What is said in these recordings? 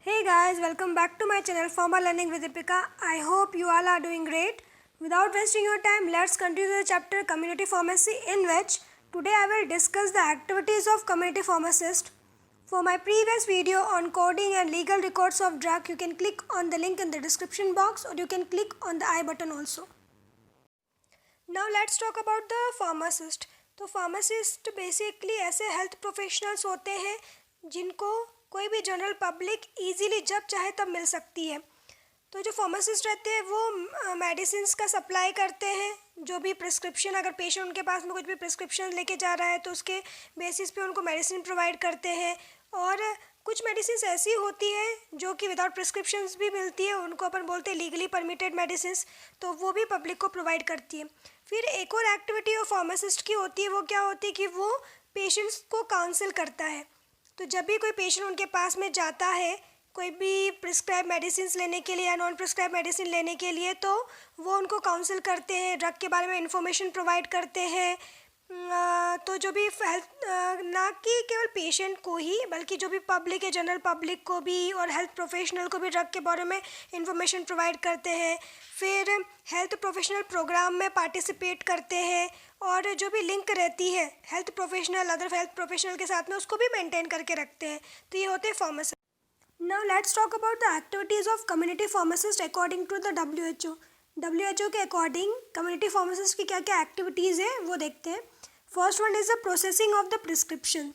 Hey guys, welcome back to my channel Pharma Learning with Deepika. I hope you all are doing great. Without wasting your time, let's continue the chapter Community Pharmacy, in which today I will discuss the activities of community pharmacist. For my previous video on coding and legal records of drug, you can click on the link in the description box or you can click on the I button also. Now let's talk about the pharmacist. तो pharmacist basically ऐसे health professionals होते हैं जिनको कोई भी general public easily जब चाहे तब मिल सकती है। तो जो फार्मासिस्ट रहते हैं वो मेडिसिन्स का सप्लाई करते हैं। जो भी प्रिस्क्रिप्शन, अगर पेशेंट उनके पास में कुछ भी प्रिस्क्रिप्शन लेके जा रहा है तो उसके बेसिस पे उनको मेडिसिन प्रोवाइड करते हैं। और कुछ मेडिसिन्स ऐसी होती है जो कि विदाउट प्रिस्क्रिप्शंस भी मिलती है, उनको अपन बोलते हैं लीगली परमिटेड मेडिसिन्स, तो वो भी पब्लिक को प्रोवाइड करती है। फिर एक और एक्टिविटी ऑफ फार्मासिस्ट की होती है, वो क्या होती है कि वो पेशेंट्स को काउंसिल करता है। तो जब भी कोई पेशेंट उनके पास में जाता है कोई भी प्रिस्क्राइब मेडिसिन लेने के लिए या नॉन प्रिस्क्राइब मेडिसिन लेने के लिए, तो वो उनको काउंसिल करते हैं, ड्रग के बारे में इंफॉर्मेशन प्रोवाइड करते हैं। तो जो भी हेल्थ, ना कि केवल पेशेंट को ही बल्कि जो भी पब्लिक है, जनरल पब्लिक को भी और हेल्थ प्रोफेशनल को भी ड्रग के बारे में इंफॉर्मेशन प्रोवाइड करते हैं। फिर हेल्थ प्रोफेशनल प्रोग्राम में पार्टिसिपेट करते हैं और जो भी लिंक रहती है health professional other health professional के साथ में उसको भी मेंटेन करके रखते हैं। तो ये होते हैं pharmacist. Now let's talk about the activities of community pharmacist according to the WHO के अकॉर्डिंग कम्युनिटी फार्मासिस्ट की क्या क्या एक्टिविटीज़ है वो देखते हैं। First one is the processing of the prescription.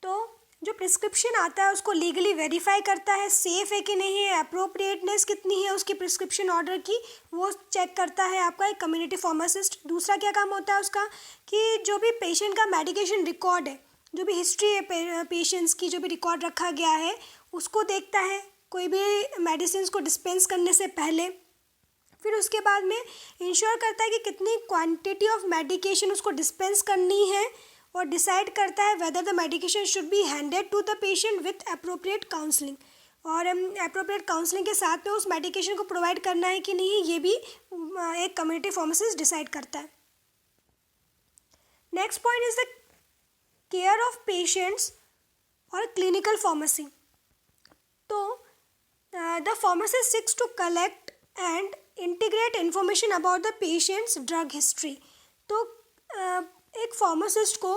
तो जो प्रिस्क्रिप्शन आता है उसको लीगली वेरीफाई करता है, सेफ़ है कि नहीं है, अप्रोप्रिएटनेस कितनी है उसकी प्रिस्क्रिप्शन ऑर्डर की, वो चेक करता है आपका एक कम्युनिटी फार्मासिस्ट। दूसरा क्या काम होता है उसका कि जो भी पेशेंट का मेडिकेशन रिकॉर्ड है, जो भी हिस्ट्री है पेशेंट्स की, जो भी रिकॉर्ड रखा गया है उसको देखता है कोई भी मेडिसिन को डिस्पेंस करने से पहले। फिर उसके बाद में इंश्योर करता है कि कितनी क्वांटिटी ऑफ मेडिकेशन उसको डिस्पेंस करनी है और डिसाइड करता है whether the medication should be handed to the patient with appropriate counselling. और अप्रोप्रिएट काउंसलिंग के साथ में उस मेडिकेशन को प्रोवाइड करना है कि नहीं, ये भी एक कम्युनिटी फार्मासिस्ट डिसाइड करता है। Next point is the care of patients और क्लिनिकल फार्मेसी। तो the pharmacist seeks to collect and integrate information about the patient's drug history. तो एक फार्मासिस्ट को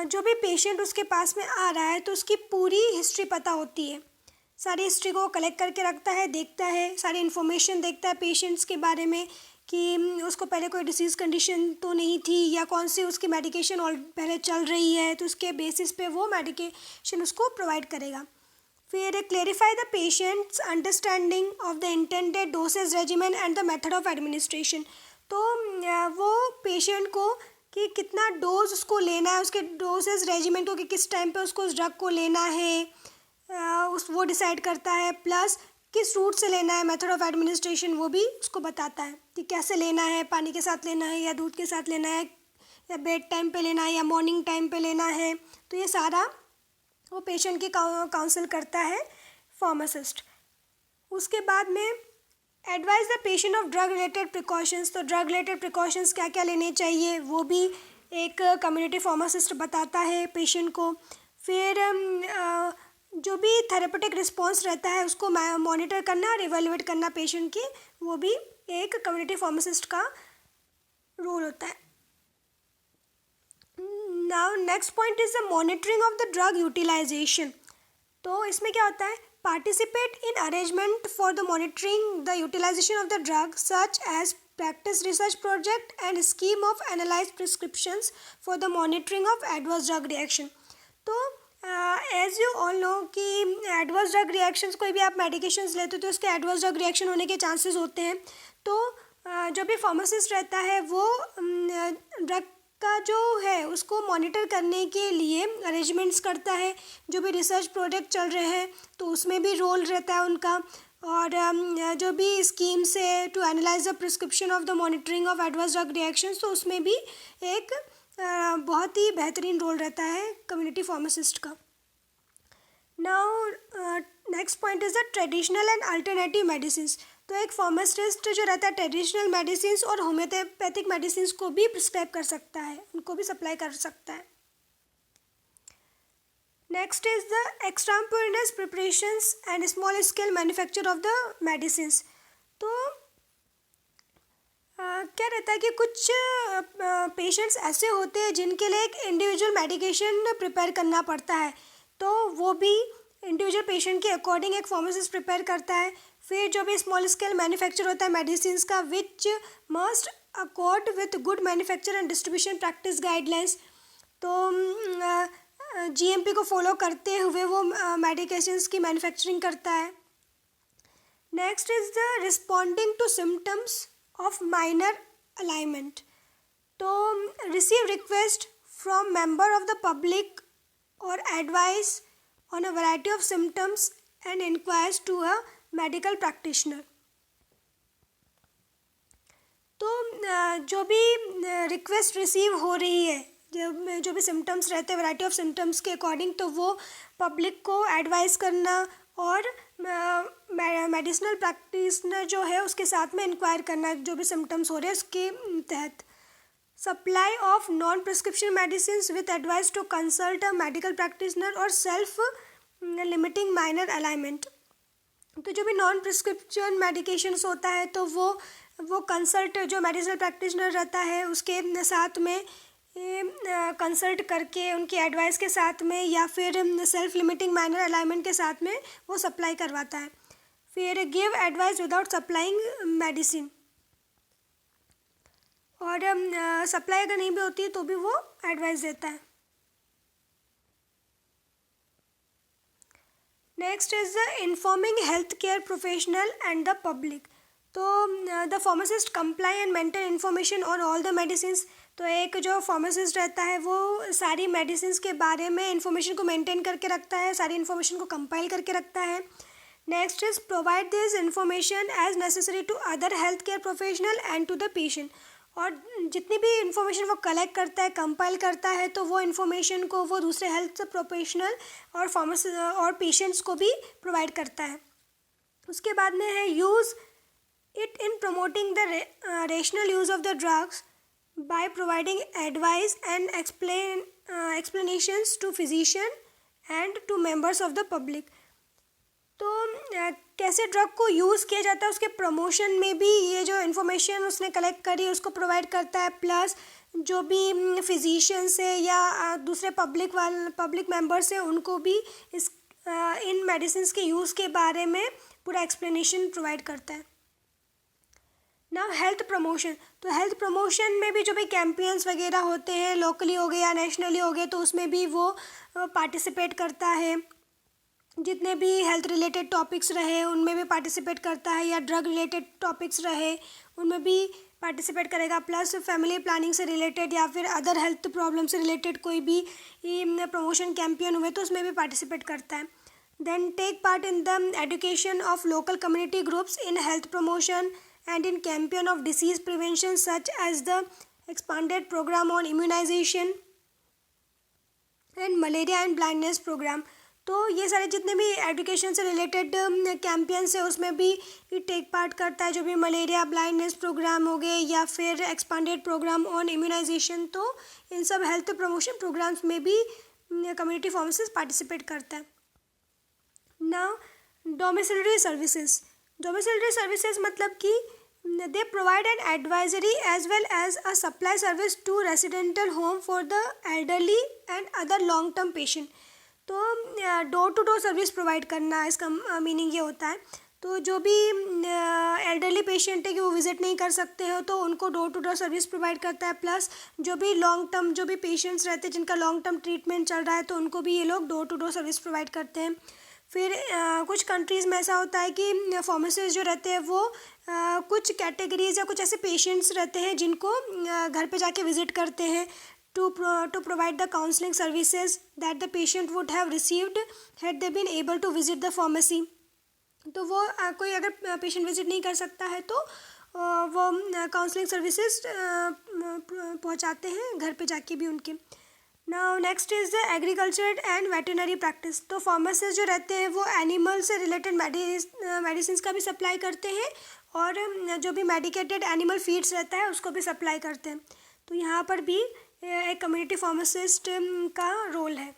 जो भी पेशेंट उसके पास में आ रहा है तो उसकी पूरी हिस्ट्री पता होती है। सारी हिस्ट्री को कलेक्ट करके रखता है, देखता है, सारी इन्फॉर्मेशन देखता है पेशेंट्स के बारे में कि उसको पहले कोई डिसीज़ कंडीशन तो नहीं थी या कौन सी उसकी मेडिकेशन और पहले चल रही है, तो उसके बेसिस पे वो मेडिकेशन उसको प्रोवाइड करेगा। फिर clarify the patients understanding of the intended dosage regimen and the method of administration. तो वो पेशेंट को कि कितना डोज उसको लेना है, उसके डोसेज रेजिमेन को कि किस टाइम पे उसको उस ड्रग को लेना है वो डिसाइड करता है। प्लस किस रूट से लेना है, मेथड ऑफ एडमिनिस्ट्रेशन वो भी उसको बताता है कि कैसे लेना है, पानी के साथ लेना है या दूध के साथ लेना है या बेड टाइम पे लेना है या मॉर्निंग टाइम पे लेना है। तो ये सारा वो पेशेंट की काउंसिल करता है फार्मासिस्ट। उसके बाद में advise the patient of drug related precautions. तो ड्रग रिलेटेड प्रिकॉशंस क्या क्या लेने चाहिए वो भी एक कम्युनिटी फार्मासिस्ट बताता है पेशेंट को। फिर जो भी थेरेपेटिक रिस्पॉन्स रहता है उसको मॉनिटर करना और इवेलुएट करना पेशेंट की, वो भी एक कम्युनिटी फार्मासिस्ट का रोल होता है। Now next point is the monitoring of the drug utilisation. तो इसमें क्या होता है, participate in arrangement for the monitoring the utilisation of the drug such as practice research project and scheme of analyse prescriptions for the monitoring of adverse drug reaction. तो as you all know कि adverse drug reactions, कोई भी आप medications लेते हो तो उसके adverse drug reaction होने के चांसेस होते हैं। तो जो भी फार्मासिस्ट रहता है वो ड्रग का जो है उसको मॉनिटर करने के लिए अरेंजमेंट्स करता है। जो भी रिसर्च प्रोजेक्ट चल रहे हैं तो उसमें भी रोल रहता है उनका। और जो भी स्कीम्स है to analyse the prescription of the monitoring of adverse drug reactions, तो उसमें भी एक बहुत ही बेहतरीन रोल रहता है कम्युनिटी फार्मासिस्ट का। Now next point is the traditional and alternative medicine. तो एक फार्मासिस्ट जो रहता है ट्रेडिशनल मेडिसिन और होम्योपैथिक मेडिसिन को भी प्रिस्क्राइब कर सकता है, उनको भी सप्लाई कर सकता है। Next is the extemporaneous preparations and small scale manufacture of the medicines. तो क्या रहता है कि कुछ पेशेंट्स ऐसे होते हैं जिनके लिए एक इंडिविजुअल मेडिकेशन प्रिपेयर करना पड़ता है, तो वो भी इंडिविजुअल पेशेंट के अकॉर्डिंग एक फार्मासिस्ट प्रिपेयर करता है। फिर जो भी स्मॉल स्केल मैन्युफैक्चर होता है मेडिसिन्स का, which must accord with good manufacture and distribution practice guidelines. तो जीएमपी को फॉलो करते हुए वो मेडिकेशंस की मैन्युफैक्चरिंग करता है। Next is the responding to symptoms of minor alignment. तो receive request from member of the public और advice on a variety of symptoms and inquires to a medical practitioner. तो जो भी रिक्वेस्ट रिसीव हो रही है, जो भी सिम्टम्स रहते हैं वैरायटी ऑफ सिम्टम्स के अकॉर्डिंग, तो वो पब्लिक को एडवाइस करना और मेडिसिनल प्रैक्टिशनर जो है उसके साथ में इंक्वायर करना जो भी सिम्टम्स हो रहे हैं उसके तहत। Supply of non prescription medicine with advice to consult a medical practitioner और सेल्फ लिमिटिंग माइनर अलाइनमेंट। तो जो भी नॉन प्रिस्क्रिप्शन मेडिकेशंस होता है तो वो कंसल्ट जो मेडिसिनल प्रैक्टिशनर रहता है उसके साथ में कंसल्ट करके उनकी एडवाइस के साथ में या फिर सेल्फ लिमिटिंग माइनर अलाइनमेंट के साथ में वो सप्लाई करवाता है। फिर give advice without supplying medicine, और सप्लाई अगर नहीं भी होती है तो भी वो एडवाइस देता है। Next is the informing health care professional and the public. तो the pharmacist comply and maintain information on all the medicines. तो एक जो फार्मासिस्ट रहता है वो सारी मेडिसिन्स के बारे में इंफॉर्मेशन को मेंटेन करके रखता है, सारी इन्फॉर्मेशन को कंपाइल करके रखता है। Next is provide this information as necessary to other health care professional and to the patient. और जितनी भी इन्फॉर्मेशन वो कलेक्ट करता है, कंपाइल करता है, तो वो इन्फॉर्मेशन को वो दूसरे हेल्थ प्रोफेशनल और फार्मासिस्ट और पेशेंट्स को भी प्रोवाइड करता है। उसके बाद में है use it in promoting the rational use of the drugs by providing advice and explanations to physician and to members of the public। तो कैसे ड्रग को यूज़ किया जाता है उसके प्रमोशन में भी ये जो इन्फॉर्मेशन उसने कलेक्ट करी उसको प्रोवाइड करता है, प्लस जो भी फिजिशियंस है या दूसरे पब्लिक मेंबर्स हैं उनको भी इन मेडिसिन्स के यूज़ के बारे में पूरा एक्सप्लेनेशन प्रोवाइड करता है। Now health promotion. तो हेल्थ प्रमोशन में भी जो भी कैंपेन्स वगैरह होते हैं, लोकली हो गए या नेशनली हो गए, तो उसमें भी वो पार्टिसिपेट करता है। जितने भी हेल्थ रिलेटेड टॉपिक्स रहे उनमें भी पार्टिसिपेट करता है, या ड्रग रिलेटेड टॉपिक्स रहे उनमें भी पार्टिसिपेट करेगा, प्लस फैमिली प्लानिंग से रिलेटेड या फिर अदर हेल्थ प्रॉब्लम से रिलेटेड कोई भी प्रमोशन कैंपेन हुए तो उसमें भी पार्टिसिपेट करता है। Then take part in the education of local community groups in health promotion and in campaign of disease prevention such as the expanded program on immunization and malaria and blindness program। तो ये सारे जितने भी education से related campaigns है उसमें भी ये टेक पार्ट करता है, जो भी मलेरिया ब्लाइंडनेस प्रोग्राम हो गए या फिर एक्सपांडेड प्रोग्राम ऑन इम्यूनाइजेशन। तो इन सब हेल्थ प्रमोशन प्रोग्राम्स में भी कम्युनिटी फार्मासिस्ट पार्टिसिपेट करता है। Now domiciliary services. Domiciliary services मतलब कि they provide an advisory as well as a supply service to residential home for the elderly and other long term patient। तो door to door service provide करना, इसका meaning ये होता है। तो जो भी एल्डरली पेशेंट है कि वो विज़िट नहीं कर सकते हो तो उनको door to door service provide करता है, प्लस जो भी लॉन्ग टर्म जो भी पेशेंट्स रहते हैं जिनका लॉन्ग टर्म ट्रीटमेंट चल रहा है तो उनको भी ये लोग door to door service provide करते हैं। फिर कुछ कंट्रीज़ में ऐसा होता है कि फार्मासिस्ट जो रहते हैं वो कुछ कैटेगरीज या कुछ ऐसे पेशेंट्स रहते हैं जिनको घर पे जाके विज़िट करते हैं to provide the counselling services that the patient would have received had they been able to visit the pharmacy. तो वो कोई अगर पेशेंट विजिट नहीं कर सकता है तो वो काउंसलिंग सर्विसेज पहुंचाते हैं घर पे जाके भी उनके। Now next is the agriculture and veterinary practice. तो फार्मासिस्ट जो रहते हैं वो एनिमल से रिलेटेड मेडिसिन का भी सप्लाई करते हैं और जो भी मेडिकेटेड एनिमल फीड्स रहता है उसको भी सप्लाई करते हैं। तो यहाँ पर भी एक कम्युनिटी फार्मासिस्ट का रोल है।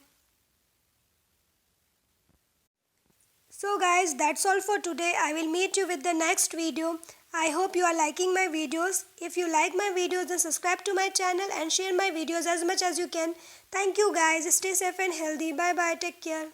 So guys, that's all for today. I will meet you with the next video. I hope you are liking my videos. If you like my videos, then subscribe to my channel and share my videos as much as you can. Thank you guys. Stay safe and healthy. Bye bye. Take care.